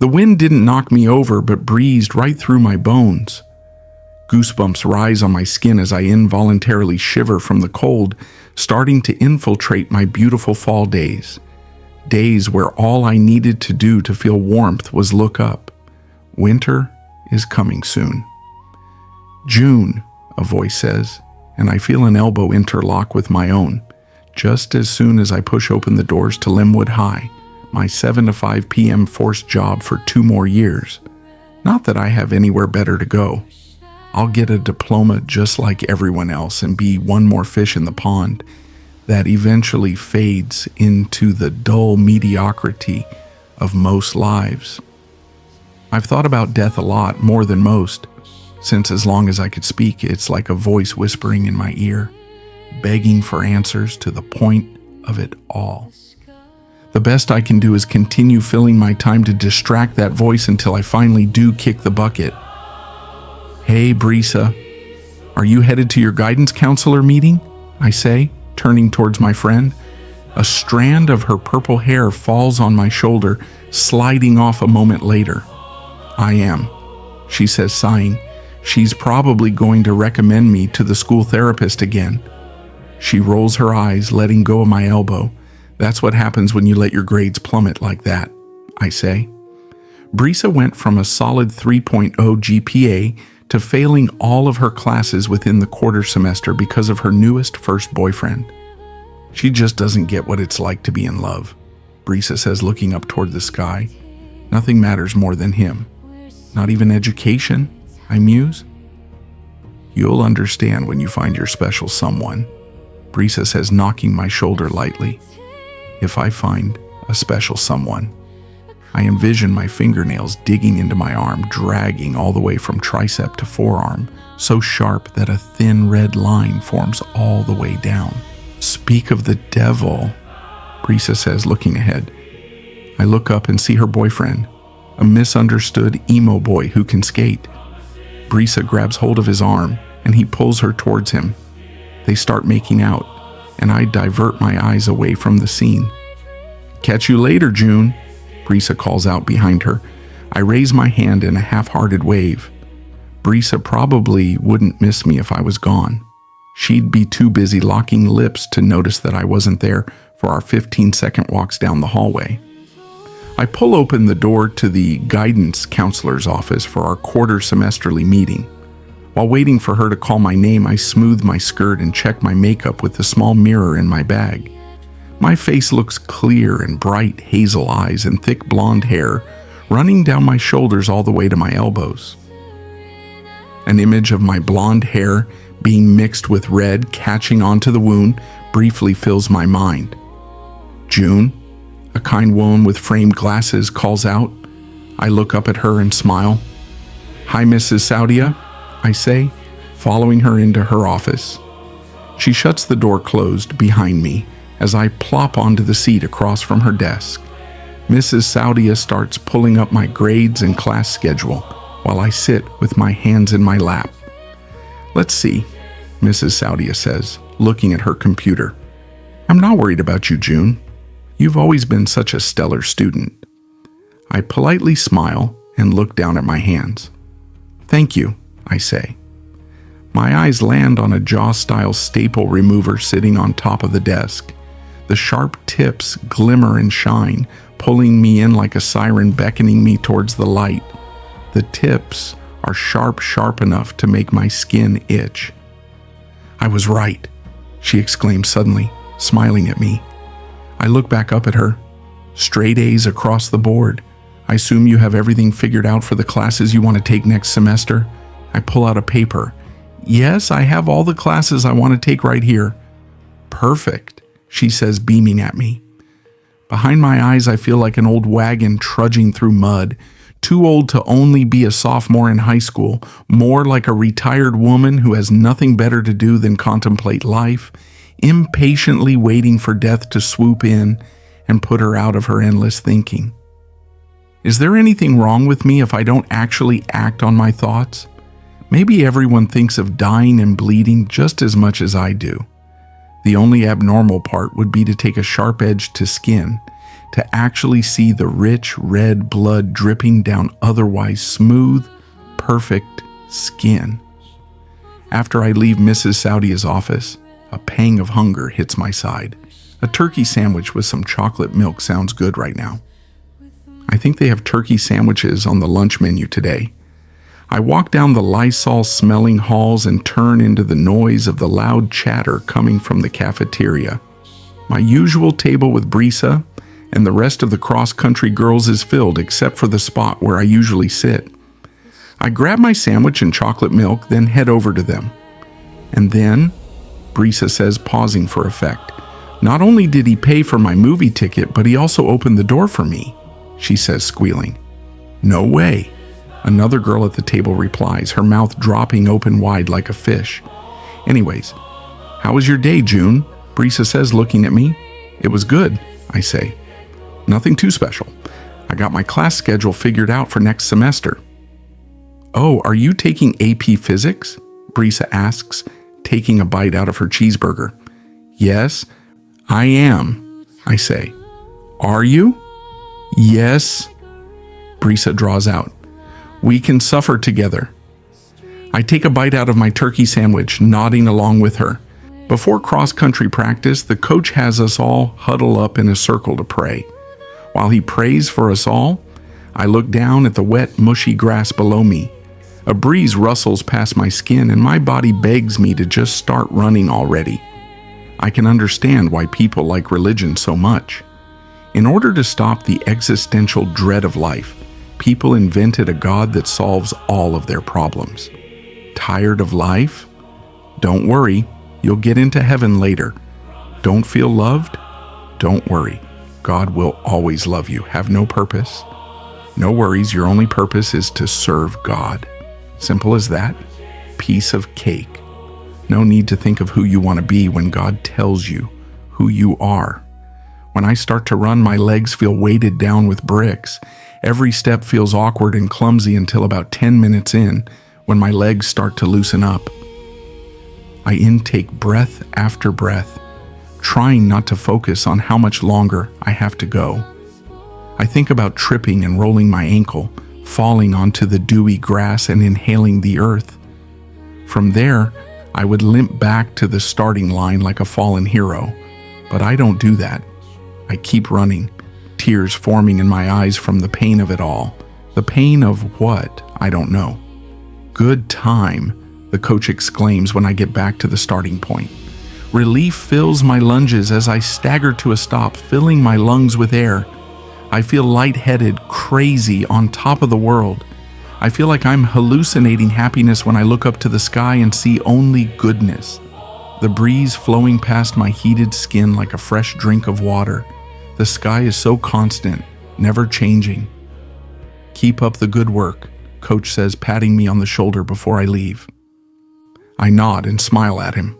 The wind didn't knock me over, but breezed right through my bones. Goosebumps rise on my skin as I involuntarily shiver from the cold, starting to infiltrate my beautiful fall days. Days where all I needed to do to feel warmth was look up. Winter is coming soon. June, a voice says, and I feel an elbow interlock with my own, just as soon as I push open the doors to Limwood High, my 7 to 5 p.m. forced job for 2 more years. Not that I have anywhere better to go. I'll get a diploma just like everyone else and be one more fish in the pond that eventually fades into the dull mediocrity of most lives. I've thought about death a lot, more than most, since as long as I could speak, it's like a voice whispering in my ear, begging for answers to the point of it all. The best I can do is continue filling my time to distract that voice until I finally do kick the bucket. Hey, Brisa, are you headed to your guidance counselor meeting? I say, turning towards my friend. A strand of her purple hair falls on my shoulder, sliding off a moment later. I am, she says, sighing. She's probably going to recommend me to the school therapist again. She rolls her eyes, letting go of my elbow. That's what happens when you let your grades plummet like that, I say. Brisa went from a solid 3.0 GPA to failing all of her classes within the quarter semester because of her newest first boyfriend. She just doesn't get what it's like to be in love, Brisa says, looking up toward the sky. Nothing matters more than him. Not even education, I muse. You'll understand when you find your special someone, Brisa says, knocking my shoulder lightly. If I find a special someone. I envision my fingernails digging into my arm, dragging all the way from tricep to forearm, so sharp that a thin red line forms all the way down. Speak of the devil, Brisa says, looking ahead. I look up and see her boyfriend, a misunderstood emo boy who can skate. Brisa grabs hold of his arm and he pulls her towards him. They start making out, and I divert my eyes away from the scene. Catch you later, June, Brisa calls out behind her. I raise my hand in a half-hearted wave. Brisa probably wouldn't miss me if I was gone. She'd be too busy locking lips to notice that I wasn't there for our 15-second walks down the hallway. I pull open the door to the guidance counselor's office for our quarter-semesterly meeting. While waiting for her to call my name, I smooth my skirt and check my makeup with the small mirror in my bag. My face looks clear and bright hazel eyes and thick blonde hair running down my shoulders all the way to my elbows. An image of my blonde hair being mixed with red catching onto the wound briefly fills my mind. June, a kind woman with framed glasses, calls out. I look up at her and smile. Hi, Mrs. Saudia, I say, following her into her office. She shuts the door closed behind me as I plop onto the seat across from her desk. Mrs. Saudia starts pulling up my grades and class schedule while I sit with my hands in my lap. Let's see, Mrs. Saudia says, looking at her computer. I'm not worried about you, June. You've always been such a stellar student. I politely smile and look down at my hands. Thank you, I say. My eyes land on a jaw-style staple remover sitting on top of the desk. The sharp tips glimmer and shine, pulling me in like a siren beckoning me towards the light. The tips are sharp enough to make my skin itch. I was right, she exclaims suddenly, smiling at me. I look back up at her. Straight A's across the board. I assume you have everything figured out for the classes you want to take next semester? I pull out a paper. Yes, I have all the classes I want to take right here. Perfect, she says, beaming at me. Behind my eyes, I feel like an old wagon trudging through mud, too old to only be a sophomore in high school, more like a retired woman who has nothing better to do than contemplate life, impatiently waiting for death to swoop in and put her out of her endless thinking. Is there anything wrong with me if I don't actually act on my thoughts? Maybe everyone thinks of dying and bleeding just as much as I do. The only abnormal part would be to take a sharp edge to skin, to actually see the rich red blood dripping down otherwise smooth, perfect skin. After I leave Mrs. Saudia's office, a pang of hunger hits my side. A turkey sandwich with some chocolate milk sounds good right now. I think they have turkey sandwiches on the lunch menu today. I walk down the Lysol-smelling halls and turn into the noise of the loud chatter coming from the cafeteria. My usual table with Brisa and the rest of the cross-country girls is filled except for the spot where I usually sit. I grab my sandwich and chocolate milk, then head over to them. And then, Brisa says, pausing for effect, "Not only did he pay for my movie ticket, but he also opened the door for me," she says, squealing. "No way," another girl at the table replies, her mouth dropping open wide like a fish. "Anyways, how was your day, June?" Brisa says, looking at me. "It was good," I say. "Nothing too special. I got my class schedule figured out for next semester." "Oh, are you taking AP Physics?" Brisa asks, taking a bite out of her cheeseburger. "Yes, I am," I say. "Are you?" "Yes," Brisa draws out. "We can suffer together." I take a bite out of my turkey sandwich, nodding along with her. Before cross-country practice, the coach has us all huddle up in a circle to pray. While he prays for us all, I look down at the wet, mushy grass below me. A breeze rustles past my skin and my body begs me to just start running already. I can understand why people like religion so much. In order to stop the existential dread of life, people invented a God that solves all of their problems. Tired of life? Don't worry, you'll get into heaven later. Don't feel loved? Don't worry, God will always love you. Have no purpose? No worries, your only purpose is to serve God. Simple as that. Piece of cake. No need to think of who you want to be when God tells you who you are. When I start to run, my legs feel weighted down with bricks. Every step feels awkward and clumsy until about 10 minutes in, when my legs start to loosen up. I intake breath after breath, trying not to focus on how much longer I have to go. I think about tripping and rolling my ankle, falling onto the dewy grass and inhaling the earth. From there, I would limp back to the starting line like a fallen hero. But I don't do that. I keep running, tears forming in my eyes from the pain of it all. The pain of what? I don't know. "Good time," the coach exclaims when I get back to the starting point. Relief fills my lunges as I stagger to a stop, filling my lungs with air. I feel lightheaded, crazy, on top of the world. I feel like I'm hallucinating happiness when I look up to the sky and see only goodness. The breeze flowing past my heated skin like a fresh drink of water. The sky is so constant, never changing. "Keep up the good work," Coach says, patting me on the shoulder before I leave. I nod and smile at him.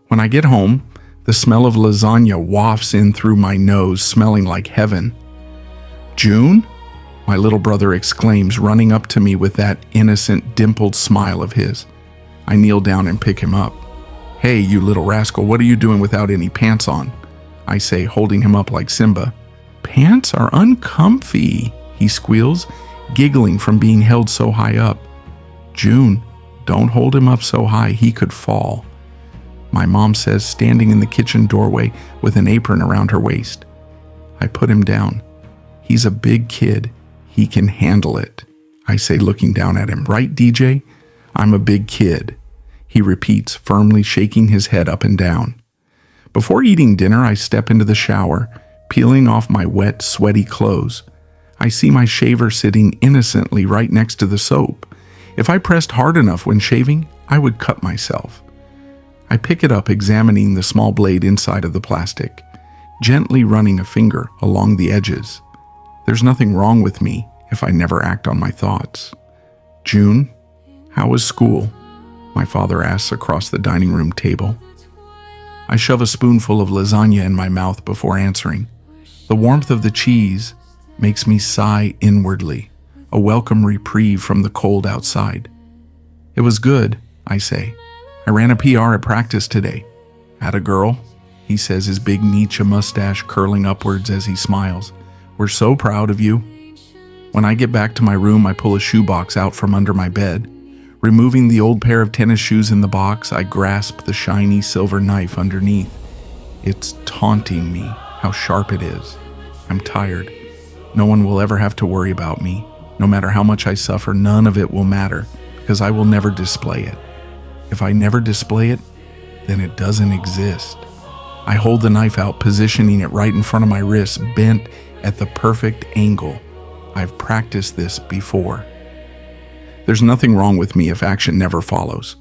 When I get home, the smell of lasagna wafts in through my nose, smelling like heaven. "June?" my little brother exclaims, running up to me with that innocent, dimpled smile of his. I kneel down and pick him up. "Hey, you little rascal, what are you doing without any pants on?" I say, holding him up like Simba. "Pants are uncomfy," he squeals, giggling from being held so high up. "June, don't hold him up so high, he could fall," my mom says, standing in the kitchen doorway with an apron around her waist. I put him down. "He's a big kid. He can handle it," I say, looking down at him. "Right, DJ? I'm a big kid," he repeats, firmly shaking his head up and down. Before eating dinner, I step into the shower, peeling off my wet, sweaty clothes. I see my shaver sitting innocently right next to the soap. If I pressed hard enough when shaving, I would cut myself. I pick it up, examining the small blade inside of the plastic, gently running a finger along the edges. There's nothing wrong with me if I never act on my thoughts. "June, how was school?" my father asks across the dining room table. I shove a spoonful of lasagna in my mouth before answering. The warmth of the cheese makes me sigh inwardly, a welcome reprieve from the cold outside. "It was good," I say. "I ran a PR at practice today." "Atta girl," he says, his big Nietzsche mustache curling upwards as he smiles. "We're so proud of you." When I get back to my room, I pull a shoebox out from under my bed. Removing the old pair of tennis shoes in the box, I grasp the shiny silver knife underneath. It's taunting me how sharp it is. I'm tired. No one will ever have to worry about me. No matter how much I suffer, none of it will matter, because I will never display it. If I never display it, then it doesn't exist. I hold the knife out, positioning it right in front of my wrist, bent at the perfect angle. I've practiced this before. There's nothing wrong with me if action never follows.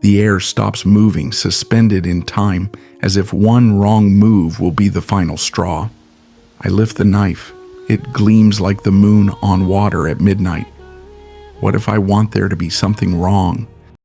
The air stops moving, suspended in time, as if one wrong move will be the final straw. I lift the knife. It gleams like the moon on water at midnight. What if I want there to be something wrong?